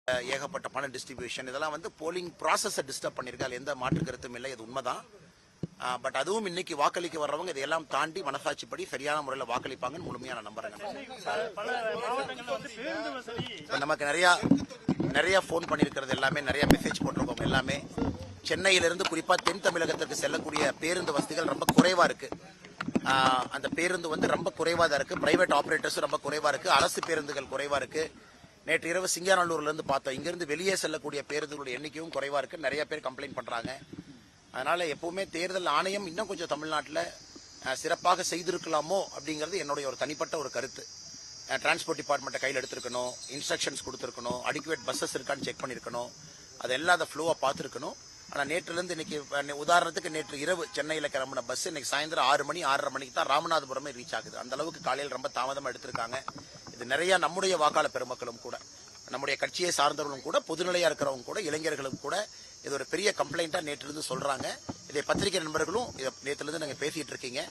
ஏகப்பட்ட பண டிஸ்ட்ரிபியூஷன் இதெல்லாம் வந்து போலிங் ப்ராசஸை டிஸ்டர்ப் பண்ணியிருக்காரு. எந்த மாற்று கருத்தும் இல்லை, இது உண்மைதான். பட் அதுவும் இன்னைக்கு வாக்களிக்க வர்றவங்க இதையெல்லாம் தாண்டி மனசாட்சிப்படி சரியான முறையில் வாக்களிப்பாங்கன்னு முழுமையான நம்புறேன். நமக்கு நிறைய ஃபோன் பண்ணியிருக்கிறது எல்லாமே, நிறைய மெசேஜ் போட்டிருக்கோங்க எல்லாமே. சென்னையிலிருந்து குறிப்பாக தென் தமிழகத்திற்கு செல்லக்கூடிய பேருந்து வசதிகள் ரொம்ப குறைவாக இருக்கு. அந்த பேருந்து வந்து ரொம்ப குறைவாக தான் இருக்கு. பிரைவேட் ஆபரேட்டர்ஸும் ரொம்ப குறைவாக இருக்கு. அரசு பேருந்துகள் குறைவாக இருக்கு. நேற்று இரவு சிங்காநல்லூர்ல இருந்து பார்த்தோம். இங்கிருந்து வெளியே செல்லக்கூடிய பேருந்துகளுடைய எண்ணிக்கையும் குறைவா இருக்கு. நிறைய பேர் கம்ப்ளைண்ட் பண்றாங்க. அதனால எப்பவுமே தேர்தல் ஆணையம் இன்னும் கொஞ்சம் தமிழ்நாட்டில் சிறப்பாக செய்திருக்கலாமோ அப்படிங்கிறது என்னுடைய ஒரு தனிப்பட்ட ஒரு கருத்து. டிரான்ஸ்போர்ட் டிபார்ட்மெண்ட்டை கையில் எடுத்திருக்கணும், இன்ஸ்ட்ரக்ஷன்ஸ் கொடுத்துருக்கணும், அடிக்குவேட் பஸ்ஸஸ் இருக்கான்னு செக் பண்ணியிருக்கணும், அதெல்லாம் அதை ஃப்ளோவாக பார்த்துருக்கணும். ஆனால் நேற்றுலேருந்து இன்னைக்கு உதாரணத்துக்கு நேற்று இரவு சென்னையில் கிளம்பின பஸ் இன்னைக்கு சாயந்தரம் 6 மணி 6:30 மணிக்கு தான் ராமநாதபுரமே ரீச் ஆகுது. அந்த அளவுக்கு காலையில் ரொம்ப தாமதமாக எடுத்திருக்காங்க. இது நிறைய நம்முடைய வாக்காளர் பெருமக்களும் கூட, நம்முடைய கட்சியை சார்ந்தவர்களும் கூட, பொதுநிலையா இருக்கிறவங்க கூட, இளைஞர்களும் கூட இது ஒரு பெரிய கம்ப்ளைண்டா நேற்றிலிருந்து சொல்றாங்க. இதை பத்திரிகை நண்பர்களும் இதை நேற்றிலிருந்து நாங்கள் பேசிட்டு இருக்கீங்க.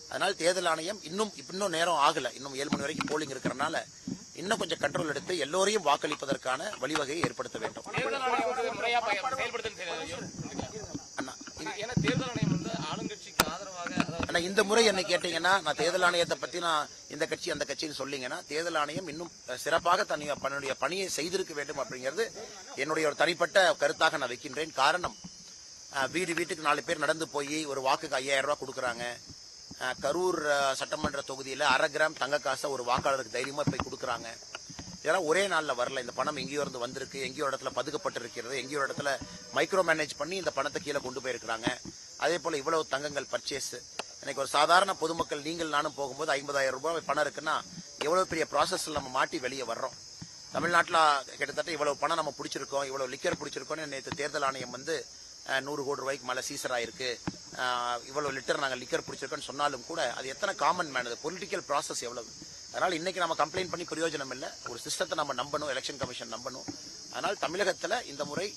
அதனால் தேர்தல் ஆணையம் இன்னும் நேரம் ஆகல, இன்னும் 7 மணி வரைக்கும் போலிங் இருக்கிறனால இன்னும் கொஞ்சம் கண்ட்ரோல் எடுத்து எல்லோரையும் வாக்களிப்பதற்கான வழிவகையை ஏற்படுத்த வேண்டும். இந்த முறை என்ன கேட்டீங்கன்னா, நான் தேர்தல் ஆணையத்தை பத்தி நான் இந்த கட்சி அந்த கட்சின்னு சொல்லிங்கன்னா, தேர்தல் ஆணையம் இன்னும் சிறப்பாக தன்னுடைய பணியை செய்திருக்க வேண்டும் அப்படிங்கிறது என்னுடைய ஒரு தனிப்பட்ட கருத்தாக நான் வைக்கின்றேன். காரணம், வீட்டுக்கு 4 பேர் நடந்து போய் ஒரு வாக்குக்கு 5000 ரூபாய் கொடுக்குறாங்க. கரூர் சட்டமன்ற தொகுதியில் 1/2 கிராம் தங்க காசை ஒரு வாக்காளருக்கு தைரியமா போய் கொடுக்குறாங்க. இதெல்லாம் ஒரே நாளில் வரல. இந்த பணம் எங்கேயோ இருந்து வந்திருக்கு, எங்கேயோ இடத்துல பதுக்கப்பட்டிருக்கிறது, எங்கேயோ இடத்துல மைக்ரோ மேனேஜ் பண்ணி இந்த பணத்தை கீழே கொண்டு போயிருக்கிறாங்க. அதே போல இவ்வளவு தங்கங்கள் பர்ச்சேஸ். எனக்கு ஒரு சாதாரண பொதுமக்கள் நீங்கள் நானும் போகும்போது 50,000 ரூபாய் பணம் இருக்குன்னா எவ்வளவு பெரிய ப்ராசஸ்ல நம்ம மாட்டி வெளியே வர்றோம். தமிழ்நாட்டில் கிட்டத்தட்ட இவ்வளவு பணம் நம்ம பிடிச்சிருக்கோம், இவ்வளவு லிக்கர் பிடிச்சிருக்கோம்னு நேற்று தேர்தல் ஆணையம் வந்து 100 கோடி ரூபாய்க்கு மேலே சீசர் ஆயிருக்கு, இவ்வளவு லிட்டர் நாங்கள் லிக்கர் பிடிச்சிருக்கோன்னு சொன்னாலும் கூட அது எத்தனை காமன் மேன், பொலிட்டிக்கல் ப்ராசஸ் எவ்வளவு. அதனால் இன்னைக்கு நம்ம கம்ப்ளைண்ட் பண்ணி பிரயோஜனம் இல்லை. ஒரு சிஸ்டத்தை நம்ம நம்பணும், எலெக்ஷன் கமிஷன் நம்பணும். அதனால் தமிழகத்தில் இந்த முறை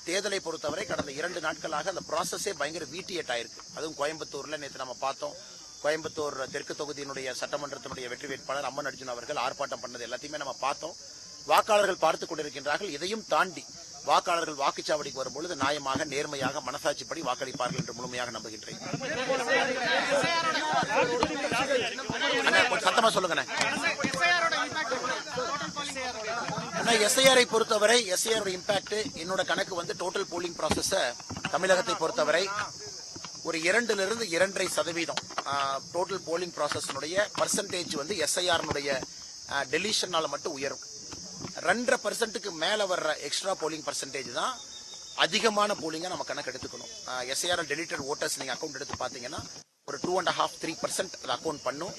தேர்தலை பொறுத்தவரை கடந்த 2 நாட்களாக அந்த ப்ராசஸே பயங்கர வீட்டியேட் ஆயிருக்கு. அதுவும் கோயம்புத்தூர்ல நேற்று நம்ம பார்த்தோம். கோயம்புத்தூர் தெற்கு தொகுதியினுடைய சட்டமன்றத்தினுடைய வெற்றி வேட்பாளர் அம்மன் அர்ஜுன் அவர்கள் ஆர்ப்பாட்டம் பண்ணது எல்லாத்தையுமே நம்ம பார்த்தோம். வாக்காளர்கள் பார்த்துக் கொண்டிருக்கின்றார்கள். இதையும் தாண்டி வாக்காளர்கள் வாக்குச்சாவடிக்கு வரும்பொழுது நியாயமாக, நேர்மையாக, மனசாட்சிப்படி வாக்களிப்பார்கள் என்று முழுமையாக நம்புகின்றேன். சத்தமா சொல்லுங்க. எஸ்ஐஆரை பொறுத்தவரை எஸ்ஐஆர் இம்பாக்ட் என்னோட கணக்கு வந்து டோட்டல் போலிங் ப்ராசஸ் தமிழகத்தை பொறுத்தவரை ஒரு 2 to 2.5% டோட்டல் போலிங் ப்ராசஸ்னுடைய பர்சன்டேஜ் வந்து எஸ்ஐஆர் டெலிஷனால மட்டும் உயரும். 2.5% மேல வர்ற எக்ஸ்ட்ரா போலிங் பர்சன்டேஜ் தான் அதிகமான போலிங்கா நம்ம கணக்கு எடுத்துக்கணும். எஸ்ஐஆர் டெலிட்டட் ஓட்டர்ஸ் நீங்க அக்கௌண்ட் எடுத்து பாத்தீங்கன்னா ஒரு 2.5-3% அதை அக்கௌண்ட் பண்ணும்.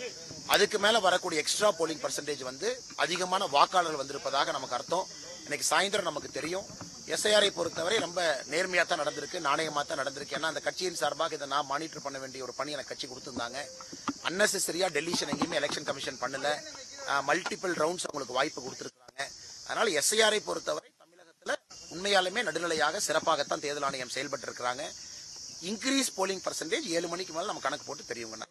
அதுக்கு மேல வரக்கூடிய எக்ஸ்ட்ரா போலிங் பர்சன்டேஜ் வந்து அதிகமான வாக்காளர்கள் வந்திருப்பதாக நமக்கு அர்த்தம். இன்னைக்கு சாயந்தரம் நமக்கு தெரியும். எஸ்ஐஆரை பொறுத்தவரை ரொம்ப நேர்மையா தான் நடந்திருக்கு, நாணயமா தான் நடந்திருக்கு. ஏன்னா அந்த கட்சியின் சார்பாக இதை நான் மானிட்டர் பண்ண வேண்டிய ஒரு பணி எனக்கு கட்சி கொடுத்திருந்தாங்க. அன்னெசரியா டெலிஷன் எங்கேயுமே எலெக்ஷன் கமிஷன் பண்ணல. மல்டிபிள் ரவுண்ட்ஸ் அவங்களுக்கு வாய்ப்பு கொடுத்திருக்காங்க. அதனால எஸ்ஐஆரை பொறுத்தவரை தமிழகத்தில் உண்மையாலுமே நடுநிலையாக சிறப்பாகத்தான் தேர்தல் ஆணையம் செயல்பட்டு இருக்கிறாங்க. இன்க்ரீஸ் போலிங் பர்சன்டேஜ் 7 மணிக்கு மேல நம்ம கணக்கு போட்டு தெரியுங்கண்ணா.